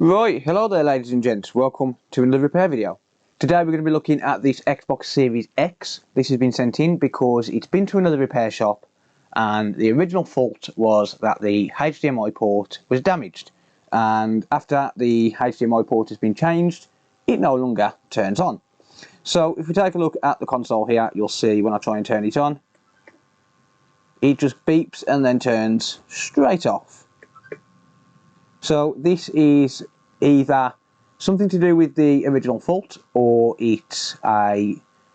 Right, hello there ladies and gents, welcome to another repair video. Today we're going to be looking at this Xbox Series X. This has been sent in because it's been to another repair shop and the original fault was that the HDMI port was damaged, and after the HDMI port has been changed it no longer turns on. So if we take a look at the console here, you'll see when I try and turn it on it just beeps and then turns straight off. So this is either something to do with the original fault or it's a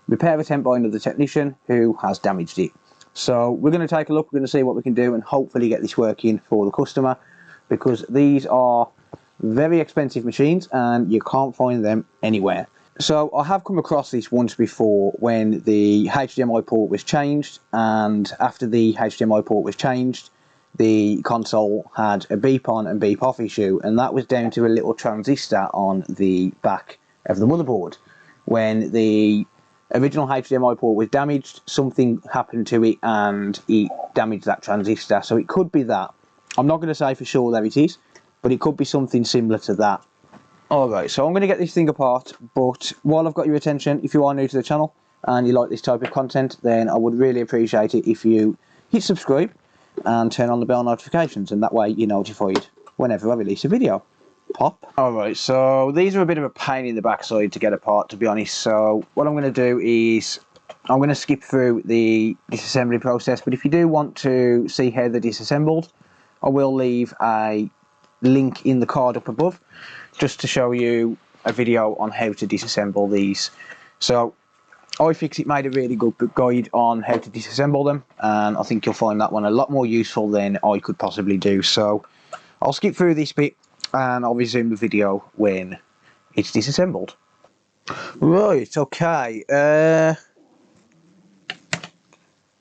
repair attempt by another technician who has damaged it. So we're going to take a look, we're going to see what we can do and hopefully get this working for the customer, because these are very expensive machines and you can't find them anywhere. So I have come across this once before when the HDMI port was changed, and after the HDMI port was changed the console had a beep on and beep off issue, and that was down to a little transistor on the back of the motherboard. When the original HDMI port was damaged, something happened to it and it damaged that transistor. So it could be that. I'm not going to say for sure that it is, but it could be something similar to that. Alright, so I'm going to get this thing apart, but while I've got your attention, if you are new to the channel and you like this type of content, then I would really appreciate it if you hit subscribe and turn on the bell notifications, and that way you're notified whenever I release a video. Pop. Alright, so these are a bit of a pain in the backside to get apart, to be honest. So what I'm going to do is I'm going to skip through the disassembly process, but if you do want to see how they're disassembled, I will leave a link in the card up above just to show you a video on how to disassemble these. So iFixit made a really good guide on how to disassemble them, and I think you'll find that one a lot more useful than I could possibly do. So I'll skip through this bit and I'll resume the video when it's disassembled. Right, okay.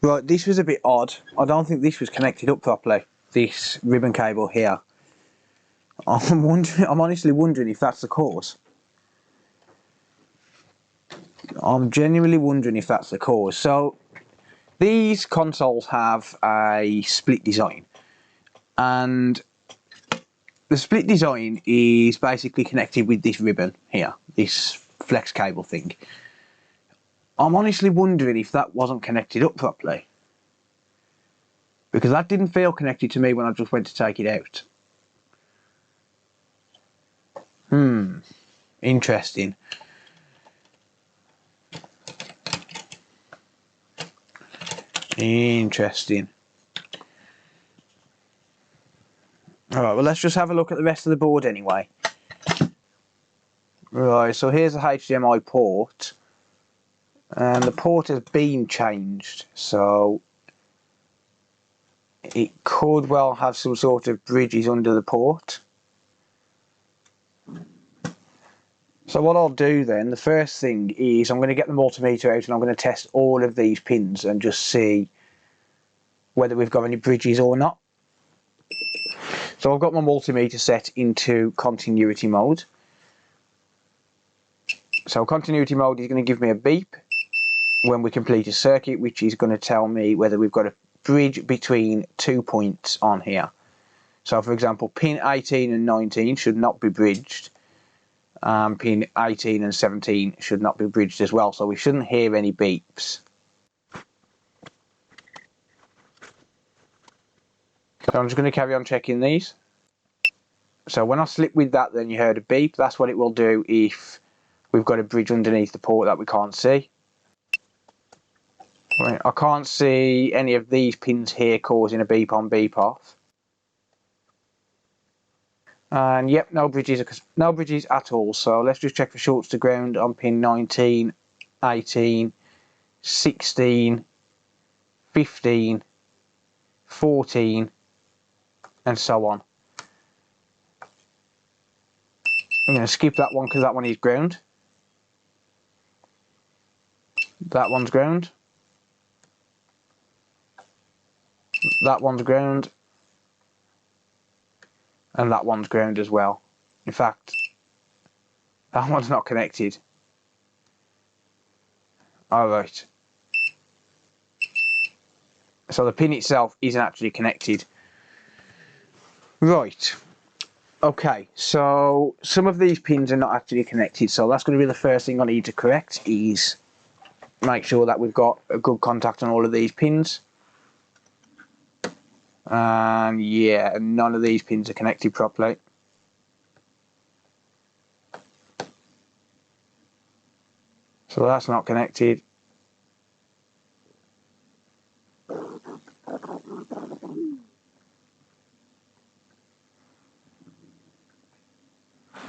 Right, this was a bit odd. I don't think this was connected up properly, this ribbon cable here. I'm honestly wondering if that's the cause. I'm genuinely wondering if that's the cause. So these consoles have a split design, and the split design is basically connected with this ribbon here, this flex cable thing. I'm honestly wondering if that wasn't connected up properly, because that didn't feel connected to me when I just went to take it out. Interesting. Interesting. Alright, well let's just have a look at the rest of the board anyway. Right, so here's the HDMI port, and the port has been changed, so it could well have some sort of bridges under the port. So what I'll do then, the first thing is I'm going to get the multimeter out and I'm going to test all of these pins and just see whether we've got any bridges or not. So I've got my multimeter set into continuity mode. So continuity mode is going to give me a beep when we complete a circuit, which is going to tell me whether we've got a bridge between 2 points on here. So for example, pin 18 and 19 should not be bridged. Pin 18 and 17 should not be bridged as well, so we shouldn't hear any beeps. So I'm just going to carry on checking these. So when I slip with that, then you heard a beep. That's what it will do if we've got a bridge underneath the port that we can't see. Right, I can't see any of these pins here causing a beep on, beep off. And yep, no bridges at all. So let's just check for shorts to ground on pin 19, 18, 16, 15, 14 and so on. I'm going to skip that one because that one is ground. That one's ground. That one's ground. And that one's ground as well. In fact, that one's not connected. Alright. So the pin itself isn't actually connected. Right. Okay, so some of these pins are not actually connected, so that's going to be the first thing I need to correct, is make sure that we've got a good contact on all of these pins. And yeah, none of these pins are connected properly. So that's not connected.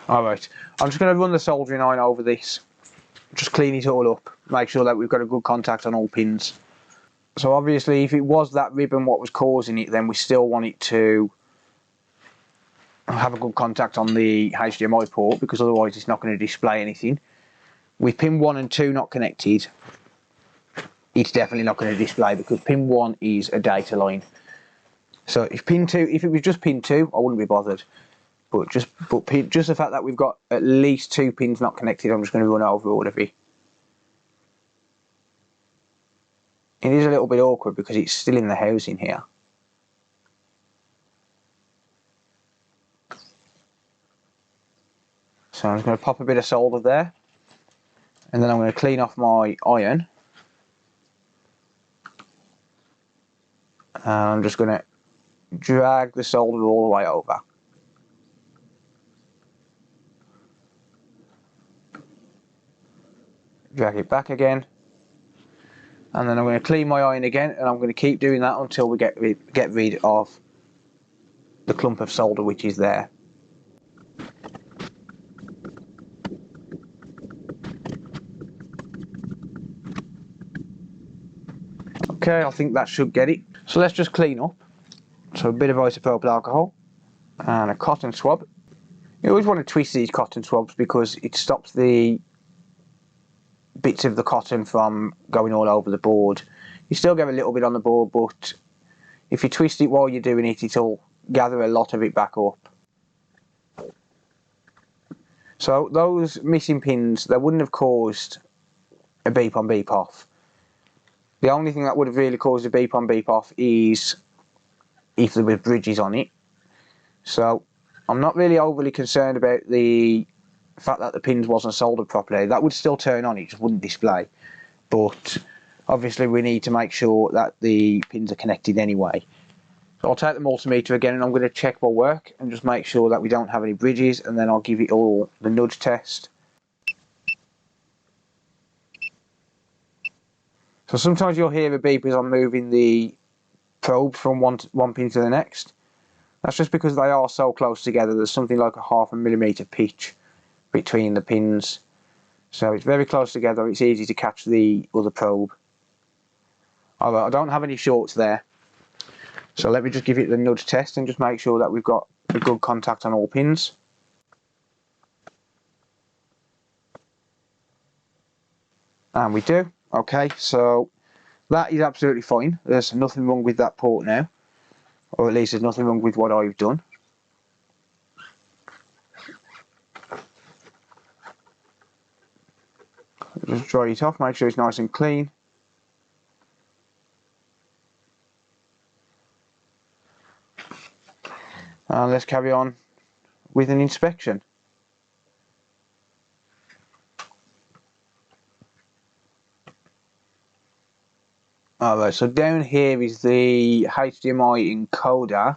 Alright, I'm just going to run the soldering iron over this, just clean it all up, make sure that we've got a good contact on all pins. So obviously if it was that ribbon what was causing it, then we still want it to have a good contact on the HDMI port, because otherwise it's not going to display anything. With pin 1 and 2 not connected, it's definitely not going to display, because pin 1 is a data line. So if pin 2, if it was just pin 2, I wouldn't be bothered. But just the fact that we've got at least 2 pins not connected, I'm just going to run over all of it. It is a little bit awkward because it's still in the housing here. So I'm just going to pop a bit of solder there, and then I'm going to clean off my iron. And I'm just going to drag the solder all the way over. Drag it back again, and then I'm going to clean my iron again, and I'm going to keep doing that until we get rid of the clump of solder which is there. Okay, I think that should get it. So let's just clean up. So a bit of isopropyl alcohol and a cotton swab. You always want to twist these cotton swabs because it stops the bits of the cotton from going all over the board. You still get a little bit on the board, but if you twist it while you're doing it, it'll gather a lot of it back up. So those missing pins, they wouldn't have caused a beep on beep off. The only thing that would have really caused a beep on beep off is if there were bridges on it. So I'm not really overly concerned about the fact that the pins wasn't soldered properly. That would still turn on, it just wouldn't display. But obviously we need to make sure that the pins are connected anyway. So I'll take the multimeter again and I'm going to check my work and just make sure that we don't have any bridges, and then I'll give it all the nudge test. So sometimes you'll hear a beep as I'm moving the probes from one pin to the next. That's just because they are so close together. There's something like a 0.5 millimeter pitch between the pins. So it's very close together, it's easy to catch the other probe. Alright, I don't have any shorts there. So let me just give it the nudge test and just make sure that we've got a good contact on all pins. And we do. Okay, so that is absolutely fine. There's nothing wrong with that port now. Or at least there's nothing wrong with what I've done. Just dry it off, make sure it's nice and clean. And let's carry on with an inspection. Alright, so down here is the HDMI encoder.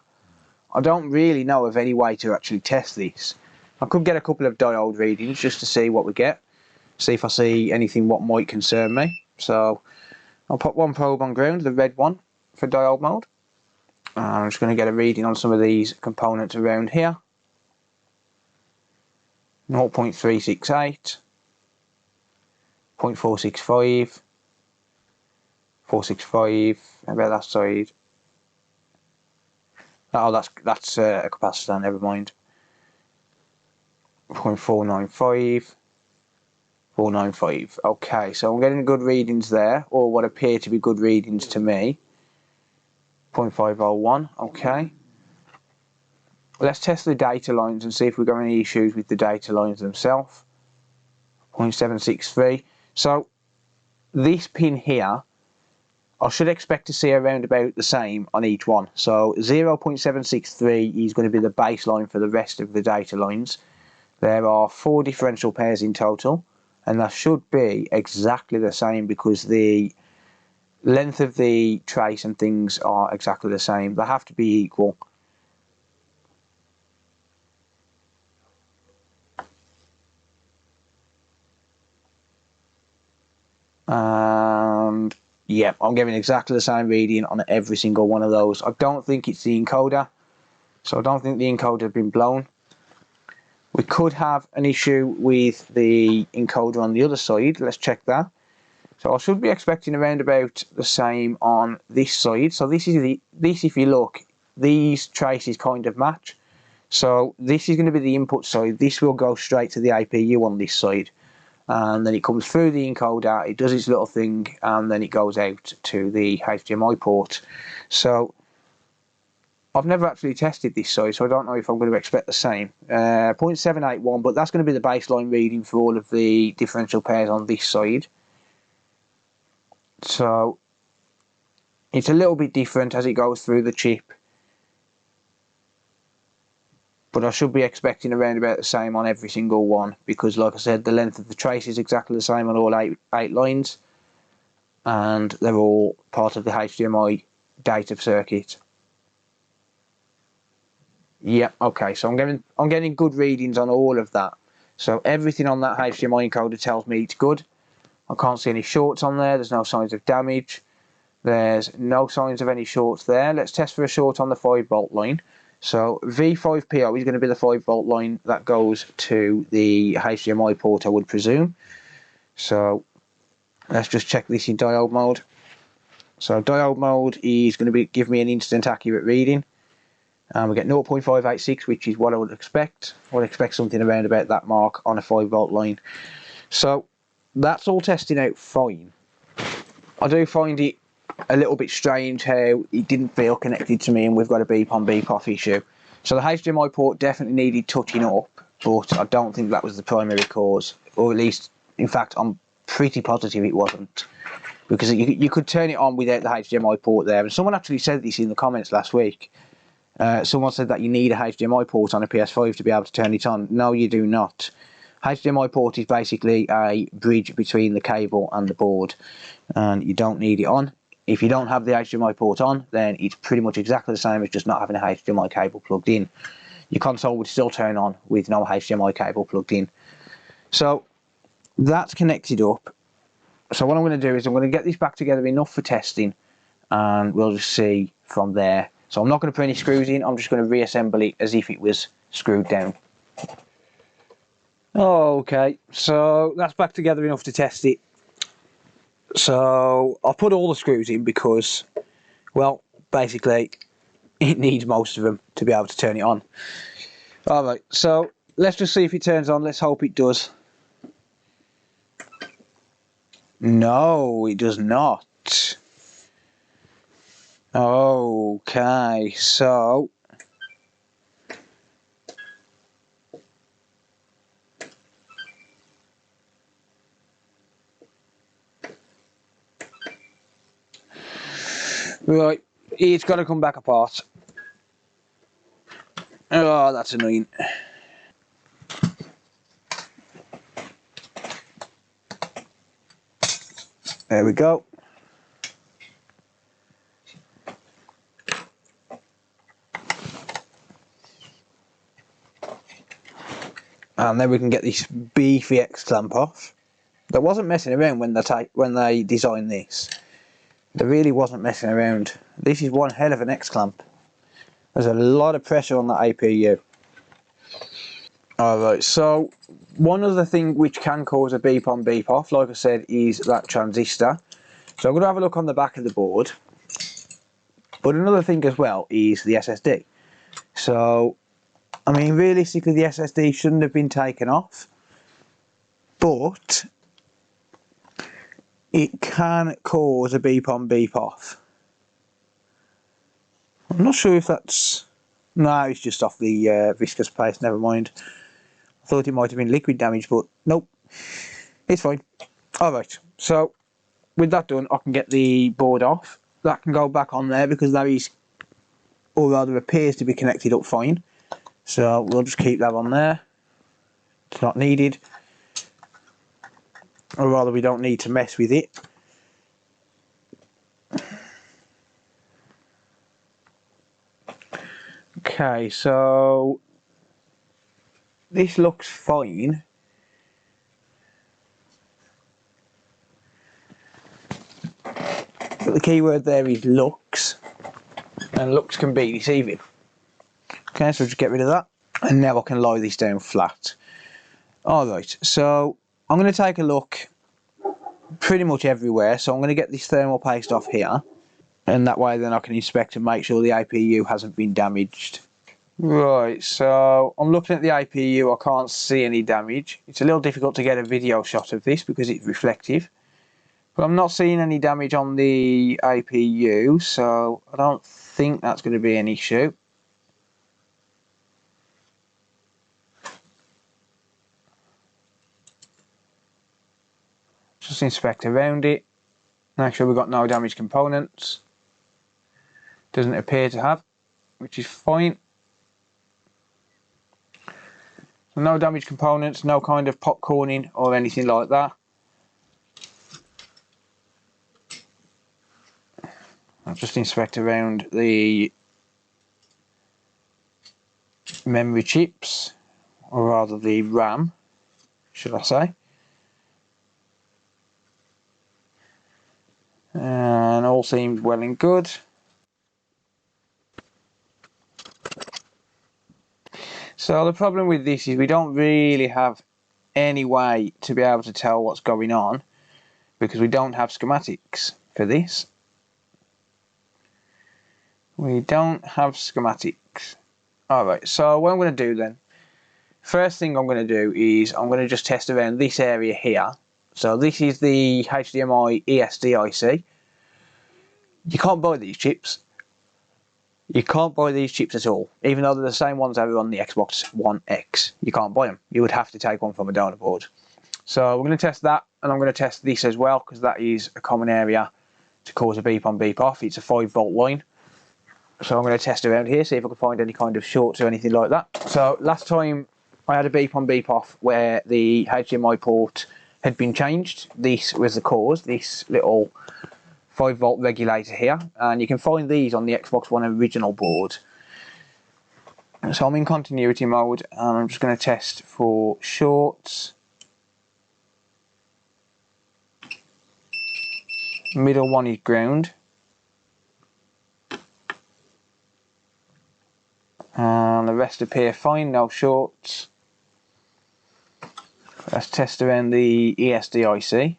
I don't really know of any way to actually test this. I could get a couple of diode readings just to see what we get. See if I see anything what might concern me. So I'll put one probe on ground, the red one, for diode mode. I'm just going to get a reading on some of these components around here. 0.368, 0.465, 465, how about that side? Oh, that's a capacitor, never mind. 0.495, 495. Okay, so I'm getting good readings there, or what appear to be good readings to me. 0.501, okay. Let's test the data lines and see if we've got any issues with the data lines themselves. 0.763. So this pin here, I should expect to see around about the same on each one. So 0.763 is going to be the baseline for the rest of the data lines. There are 4 differential pairs in total, and that should be exactly the same because the length of the trace and things are exactly the same. They have to be equal. And yeah, I'm getting exactly the same reading on every single one of those. I don't think it's the encoder, so I don't think the encoder has been blown. We could have an issue with the encoder on the other side. Let's check that. So I should be expecting around about the same on this side. So this is this, if you look, these traces kind of match. So this is going to be the input side. This will go straight to the APU on this side. And then it comes through the encoder, it does its little thing, and then it goes out to the HDMI port. So I've never actually tested this side, so I don't know if I'm going to expect the same. 0.781, but that's going to be the baseline reading for all of the differential pairs on this side. So it's a little bit different as it goes through the chip, but I should be expecting around about the same on every single one because, like I said, the length of the trace is exactly the same on all eight lines, and they're all part of the HDMI data circuit. Yeah, okay, so I'm getting good readings on all of that. So everything on that HDMI encoder tells me it's good. I can't see any shorts on there. There's no signs of damage. There's no signs of any shorts there. Let's test for a short on the 5-volt line. So V5PO is going to be the 5-volt line that goes to the HDMI port, I would presume. So let's just check this in diode mode. So diode mode is going to give me an instant accurate reading. And we get 0.586, which is what I would expect. I would expect something around about that mark on a 5-volt line. So that's all testing out fine. I do find it a little bit strange how it didn't feel connected to me, and we've got a beep on beep off issue. So the HDMI port definitely needed touching up, but I don't think that was the primary cause, or at least, in fact, I'm pretty positive it wasn't, because you could turn it on without the HDMI port there. And someone actually said this in the comments last week. Someone said that you need a HDMI port on a PS5 to be able to turn it on. No, you do not. HDMI port is basically a bridge between the cable and the board, and you don't need it on. If you don't have the HDMI port on, then it's pretty much exactly the same as just not having a HDMI cable plugged in. Your console would still turn on with no HDMI cable plugged in. So that's connected up. So what I'm going to do is I'm going to get this back together enough for testing, and we'll just see from there. So I'm not going to put any screws in, I'm just going to reassemble it as if it was screwed down. Okay, so that's back together enough to test it. So I'll put all the screws in because, well, basically it needs most of them to be able to turn it on. Alright, so let's just see if it turns on. Let's hope it does. No, it does not. Okay, so right, it's got to come back apart. Oh, that's annoying. There we go. And then we can get this beefy X clamp off. That wasn't messing around when they designed this. There really wasn't messing around. This is one hell of an X clamp. There's a lot of pressure on that APU. Alright, so one other thing which can cause a beep on beep off, like I said, is that transistor. So I'm going to have a look on the back of the board. But another thing as well is the SSD. So, I mean, realistically the SSD shouldn't have been taken off, but it can cause a beep on beep off. I'm not sure if that's... No, it's just off the viscous paste, never mind. I thought it might have been liquid damage, but nope, it's fine. Alright, so with that done, I can get the board off. That can go back on there because that is, or rather appears to be connected up fine. So we'll just keep that on there. It's not needed. Or rather, we don't need to mess with it. Okay, so this looks fine. But the key word there is looks, and looks can be deceiving. Okay, so just get rid of that, and now I can lie this down flat. Alright, so I'm going to take a look pretty much everywhere. So I'm going to get this thermal paste off here, and that way then I can inspect and make sure the APU hasn't been damaged. Right, so I'm looking at the APU, I can't see any damage. It's a little difficult to get a video shot of this because it's reflective. But I'm not seeing any damage on the APU, so I don't think that's going to be an issue. Just inspect around it, make sure we've got no damaged components. Doesn't appear to have, which is fine. So no damaged components, no kind of popcorning or anything like that. I'll just inspect around the memory chips, or rather the RAM, should I say. And all seems well and good. So the problem with this is we don't really have any way to be able to tell what's going on because we don't have schematics for this. We don't have schematics. Alright, so what I'm going to do then, first thing I'm going to do is I'm going to just test around this area here. So this is the HDMI ESD IC. You can't buy these chips. You can't buy these chips at all. Even though they're the same ones that are on the Xbox One X. You can't buy them. You would have to take one from a donor board. So we're going to test that, and I'm going to test this as well, because that is a common area to cause a beep on beep off. It's a 5-volt line. So I'm going to test around here, see if I can find any kind of shorts or anything like that. So last time I had a beep on beep off where the HDMI port had been changed. This was the cause, this little 5-volt regulator here, and you can find these on the Xbox One original board. So I'm in continuity mode, and I'm just going to test for shorts. Middle one is ground, and the rest appear fine, no shorts. Let's test around the ESD IC.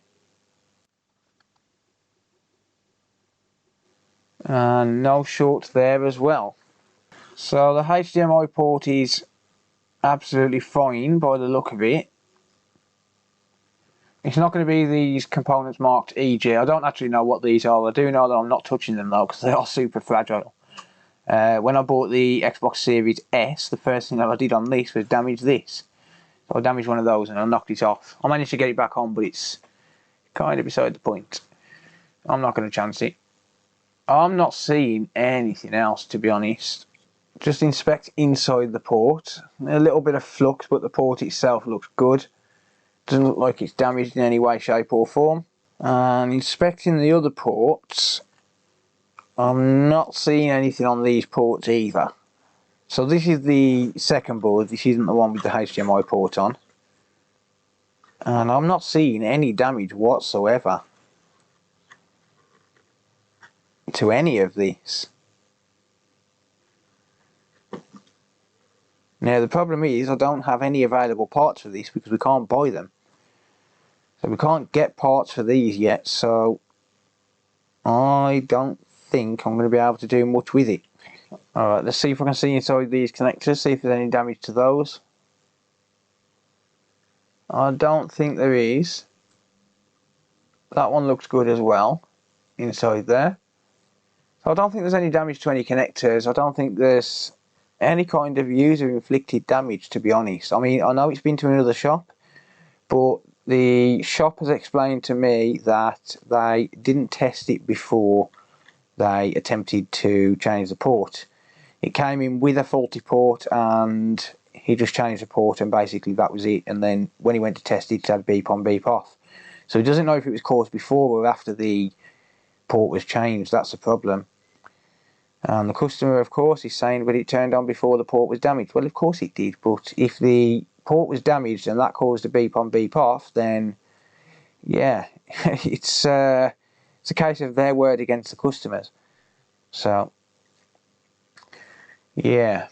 And no shorts there as well. So the HDMI port is absolutely fine by the look of it. It's not going to be these components marked EG. I don't actually know what these are. I do know that I'm not touching them though because they are super fragile. When I bought the Xbox Series S, the first thing that I did on this was damage this. So I damaged one of those and I knocked it off. I managed to get it back on, but it's kind of beside the point. I'm not going to chance it. I'm not seeing anything else, to be honest. Just inspect inside the port. A little bit of flux, but the port itself looks good. Doesn't look like it's damaged in any way, shape or form. And inspecting the other ports, I'm not seeing anything on these ports either. So this is the second board, this isn't the one with the HDMI port on. And I'm not seeing any damage whatsoever to any of this. Now the problem is I don't have any available parts for this because we can't buy them. So we can't get parts for these yet, so I don't think I'm going to be able to do much with it. Alright, let's see if I can see inside these connectors, see if there's any damage to those. I don't think there is. That one looks good as well, inside there. So I don't think there's any damage to any connectors. I don't think there's any kind of user inflicted damage, to be honest. I mean, I know it's been to another shop, but the shop has explained to me that they didn't test it before they attempted to change the port. It came in with a faulty port and he just changed the port and basically that was it, and then when he went to test it, it had beep on beep off. So he doesn't know if it was caused before or after the port was changed. That's the problem. And the customer, of course, is saying, but it turned on before the port was damaged. Well, of course it did, but if the port was damaged and that caused a beep on beep off, then yeah, it's a case of their word against the customers. So yeah.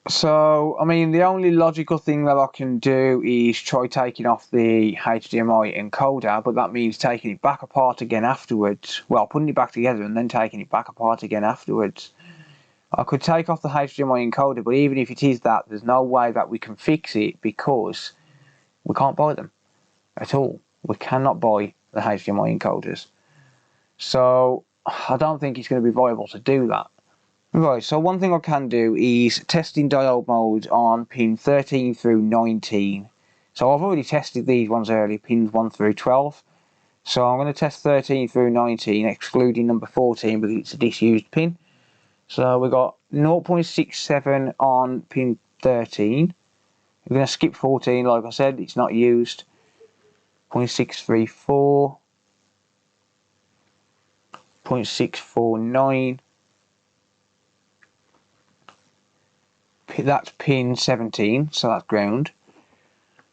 So, I mean, the only logical thing that I can do is try taking off the HDMI encoder, but that means taking it back apart again afterwards. Well, putting it back together and then taking it back apart again afterwards. I could take off the HDMI encoder, but even if it is that, there's no way that we can fix it because we can't buy them at all. We cannot buy the HDMI encoders. So, I don't think it's going to be viable to do that. Right, so one thing I can do is testing diode mode on pin 13 through 19. So I've already tested these ones earlier, pins 1 through 12. So I'm going to test 13 through 19, excluding number 14 because it's a disused pin. So we've got 0.67 on pin 13. We're going to skip 14, like I said, it's not used. 0.634. 0.649. That's pin 17, so that's ground.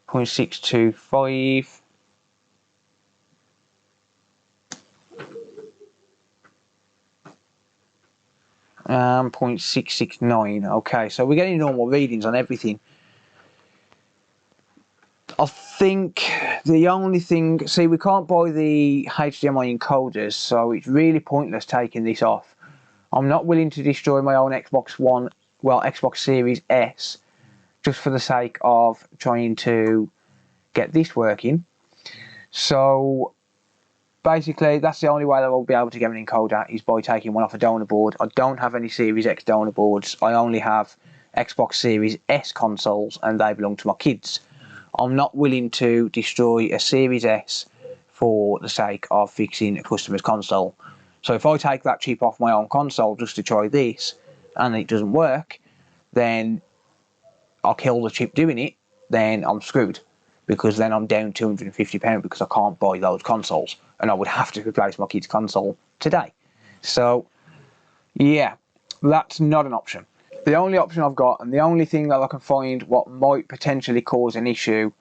0.625. And 0.669. Okay, so we're getting normal readings on everything. I think the only thing, see, we can't buy the HDMI encoders, so it's really pointless taking this off. I'm not willing to destroy my own Xbox One, well, Xbox Series S, just for the sake of trying to get this working. So basically that's the only way that I'll be able to get an encoder is by taking one off a donor board. I don't have any Series X donor boards. I only have Xbox Series S consoles and they belong to my kids. I'm not willing to destroy a Series S for the sake of fixing a customer's console. So if I take that chip off my own console just to try this and it doesn't work, then I'll kill the chip doing it, then I'm screwed. Because then I'm down £250 because I can't buy those consoles. And I would have to replace my kid's console today. So, yeah, that's not an option. The only option I've got, and the only thing that I can find what might potentially cause an issue,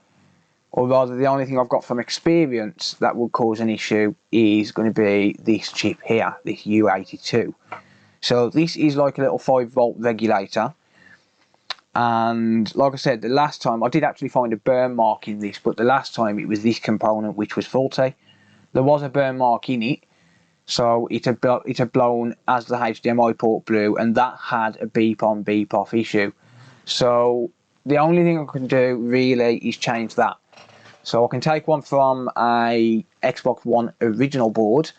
or rather the only thing I've got from experience that would cause an issue, is going to be this chip here, this U82. So this is like a little 5-volt regulator. And like I said, the last time I did actually find a burn mark in this, but the last time it was this component which was faulty. There was a burn mark in it, so it had blown as the HDMI port blew, and that had a beep on beep off issue. So the only thing I can do really is change that. So I can take one from a Xbox One original board.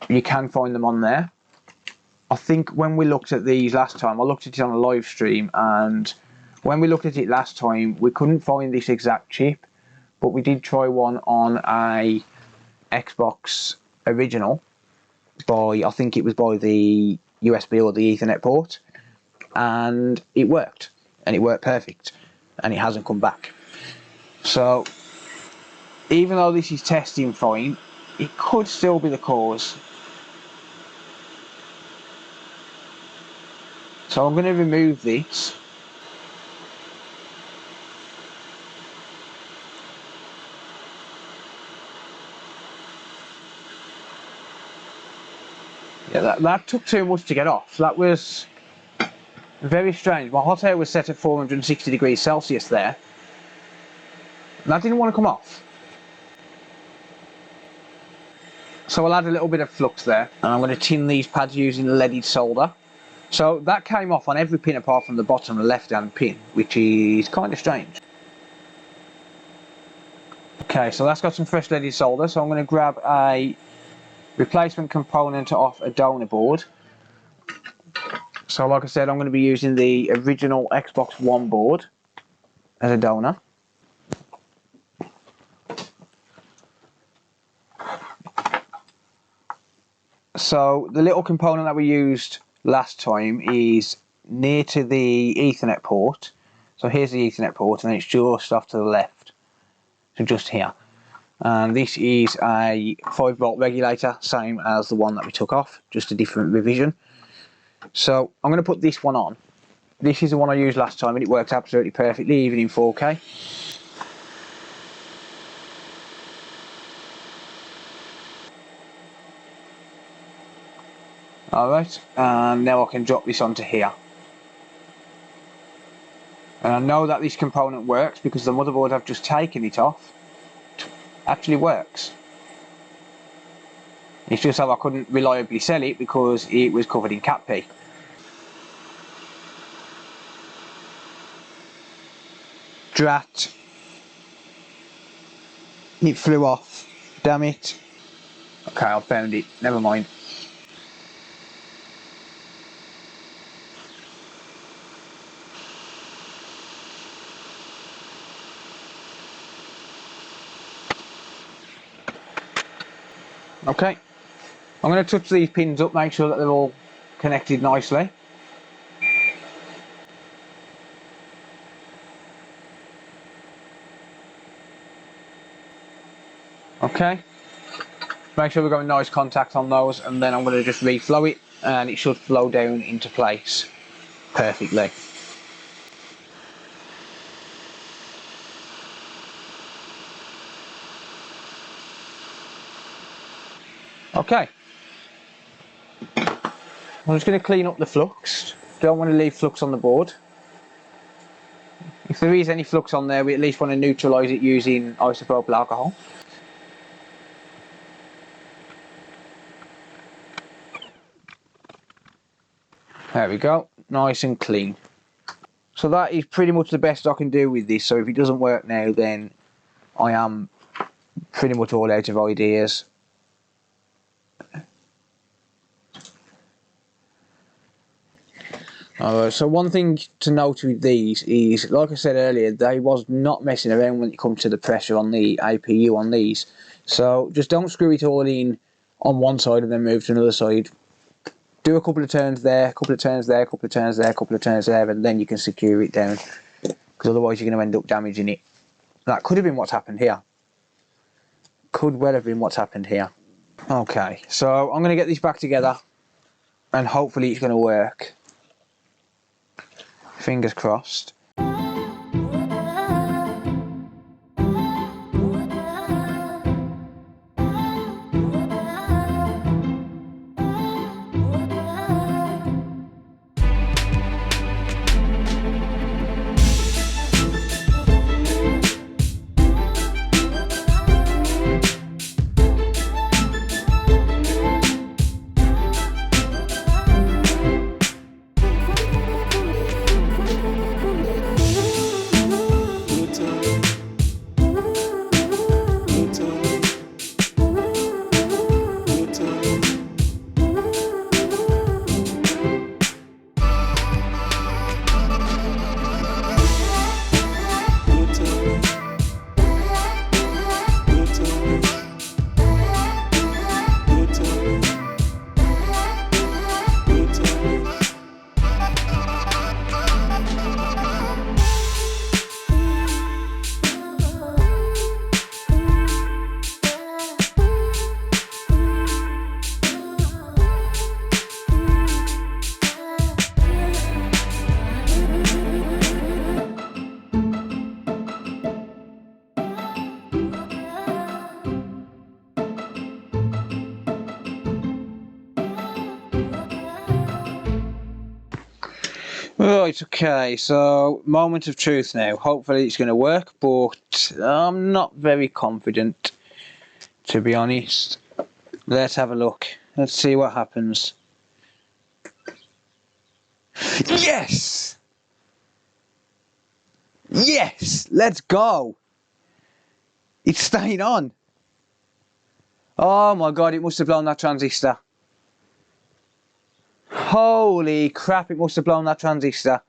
You can find them on there. I think when we looked at these last time, I looked at it on a live stream, and when we looked at it last time, we couldn't find this exact chip, but we did try one on a Xbox original I think it was by the USB or the Ethernet port, and it worked perfect, and it hasn't come back. So even though this is testing fine, it could still be the cause. So I'm going to remove this. Yeah, that took too much to get off. That was very strange. My hot air was set at 460 degrees Celsius there. That didn't want to come off. So I'll add a little bit of flux there. And I'm going to tin these pads using leaded solder. So that came off on every pin apart from the bottom left hand pin, which is kind of strange. Okay, so that's got some fresh leaded solder, so I'm going to grab a replacement component off a donor board. So like I said, I'm going to be using the original Xbox One board as a donor. So the little component that we used last time is near to the Ethernet port. So here's the Ethernet port, and it's just off to the left, so just here. And this is a 5-volt regulator, same as the one that we took off, just a different revision. So I'm going to put this one on. This is the one I used last time, and it works absolutely perfectly, even in 4K. Alright, and now I can drop this onto here. And I know that this component works because the motherboard I've just taken it off actually works. It's just that I couldn't reliably sell it because it was covered in cat pee. Drat. It flew off. Damn it. Okay, I found it. Never mind. Okay, I'm going to touch these pins up, make sure that they're all connected nicely. Okay, make sure we've got a nice contact on those, and then I'm going to just reflow it, and it should flow down into place perfectly. Okay, I'm just going to clean up the flux. Don't want to leave flux on the board. If there is any flux on there, we at least want to neutralise it using isopropyl alcohol. There we go, nice and clean. So that is pretty much the best I can do with this. So if it doesn't work now, then I am pretty much all out of ideas. Alright, so one thing to note with these is, like I said earlier, they was not messing around when it comes to the pressure on the APU on these. So just don't screw it all in on one side and then move to another side. Do a couple of turns there, a couple of turns there, a couple of turns there, a couple of turns there, and then you can secure it down. Because otherwise you're going to end up damaging it. That could have been what's happened here. Could well have been what's happened here. Okay, so I'm going to get this back together, and hopefully it's going to work. Fingers crossed. Right, okay, so moment of truth now. Hopefully it's going to work, but I'm not very confident, to be honest. Let's have a look. Let's see what happens. Yes! Yes! Let's go! It's staying on. Oh my god, it must have blown that transistor. Holy crap, it must have blown that transistor.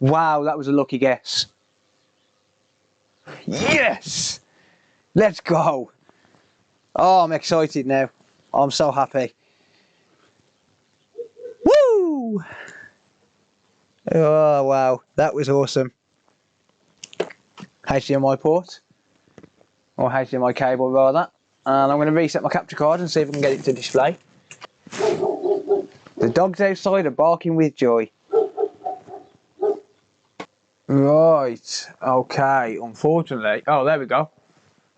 Wow, that was a lucky guess. Yes! Let's go. Oh, I'm excited now. I'm so happy. Oh wow, that was awesome. HDMI port, or HDMI cable rather, and I'm going to reset my capture card and see if I can get it to display. The dogs outside are barking with joy. Right, okay, unfortunately, oh there we go.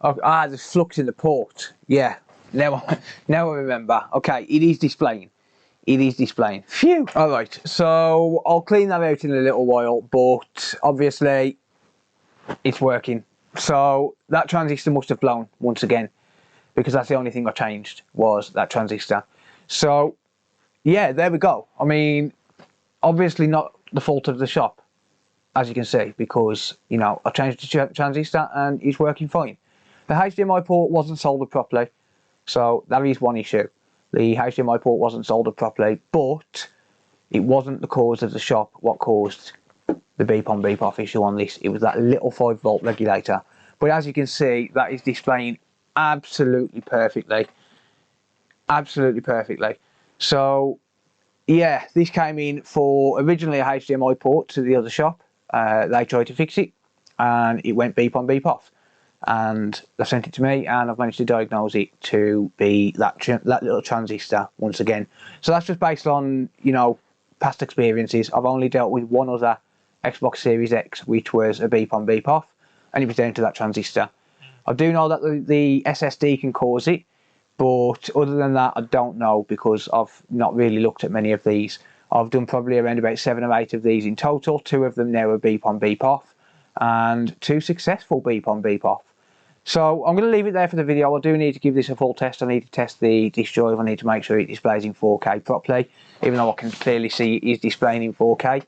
Oh, there's flux in the port, yeah, now I remember. Okay, it is displaying. It is displaying. Phew! Alright, so I'll clean that out in a little while, but obviously it's working. So that transistor must have blown once again, because that's the only thing I changed was that transistor. So yeah, there we go. I mean, obviously not the fault of the shop, as you can see, because, you know, I changed the transistor and it's working fine. The HDMI port wasn't soldered properly, so that is one issue. The HDMI port wasn't soldered properly, but it wasn't the cause of the shop what caused the beep on beep off issue on this. It was that little 5-volt regulator. But as you can see, that is displaying absolutely perfectly. Absolutely perfectly. So yeah, this came in for originally a HDMI port to the other shop. They tried to fix it and it went beep on beep off, and they sent it to me and I've managed to diagnose it to be that little transistor once again. So that's just based on, you know, past experiences. I've only dealt with one other Xbox Series X which was a beep on beep off, and it was down to that transistor. I do know that the SSD can cause it, but other than that I don't know, because I've not really looked at many of these. I've done probably around about 7 or 8 of these in total. 2 of them now are beep on beep off, and 2 successful beep on beep off. So I'm going to leave it there for the video. I do need to give this a full test. I need to test the disk drive. I need to make sure it displays in 4K properly, even though I can clearly see it is displaying in 4K.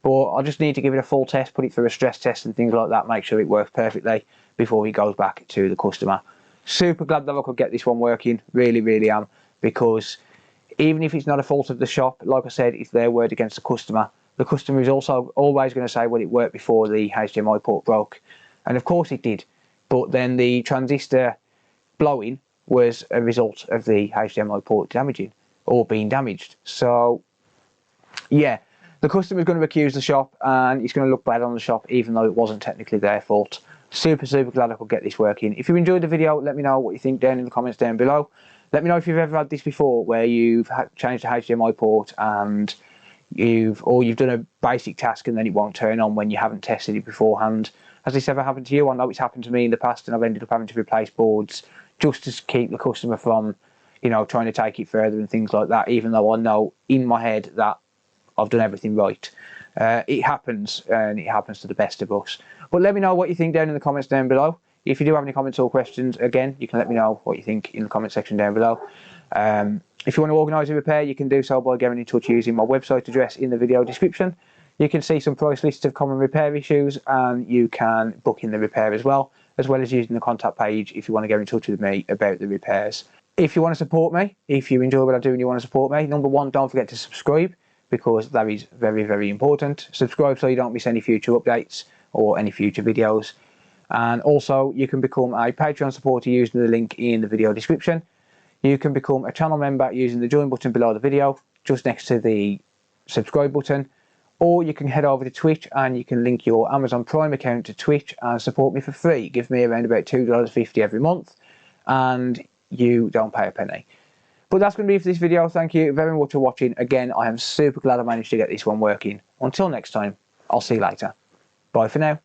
But I just need to give it a full test, put it through a stress test and things like that, make sure it works perfectly before it goes back to the customer. Super glad that I could get this one working, really am, because even if it's not a fault of the shop, like I said, it's their word against the customer. The customer is also always going to say, well, it worked before the HDMI port broke, and of course it did, but then the transistor blowing was a result of the HDMI port damaging or being damaged. So yeah, the customer's going to accuse the shop and it's going to look bad on the shop, even though it wasn't technically their fault. Super glad I could get this working. If you enjoyed the video, let me know what you think down in the comments down below. Let me know if you've ever had this before, where you've changed the HDMI port and you've done a basic task and then it won't turn on when you haven't tested it beforehand. Has this ever happened to you? I know it's happened to me in the past and I've ended up having to replace boards just to keep the customer from, you know, trying to take it further and things like that, even though I know in my head that I've done everything right. It happens, and it happens to the best of us. But let me know what you think down in the comments down below. If you do have any comments or questions, again, you can let me know what you think in the comment section down below. If you want to organise a repair, you can do so by getting in touch using my website address in the video description. You can see some price lists of common repair issues, and you can book in the repair as well as using the contact page if you want to get in touch with me about the repairs. If you want to support me, if you enjoy what I do and you want to support me, number one, don't forget to subscribe, because that is very important. Subscribe so you don't miss any future updates or any future videos. And also you can become a Patreon supporter using the link in the video description. You can become a channel member using the join button below the video, just next to the subscribe button. Or you can head over to Twitch and you can link your Amazon Prime account to Twitch and support me for free. Give me around about $2.50 every month and you don't pay a penny. But that's going to be it for this video. Thank you very much for watching. Again, I am super glad I managed to get this one working. Until next time, I'll see you later. Bye for now.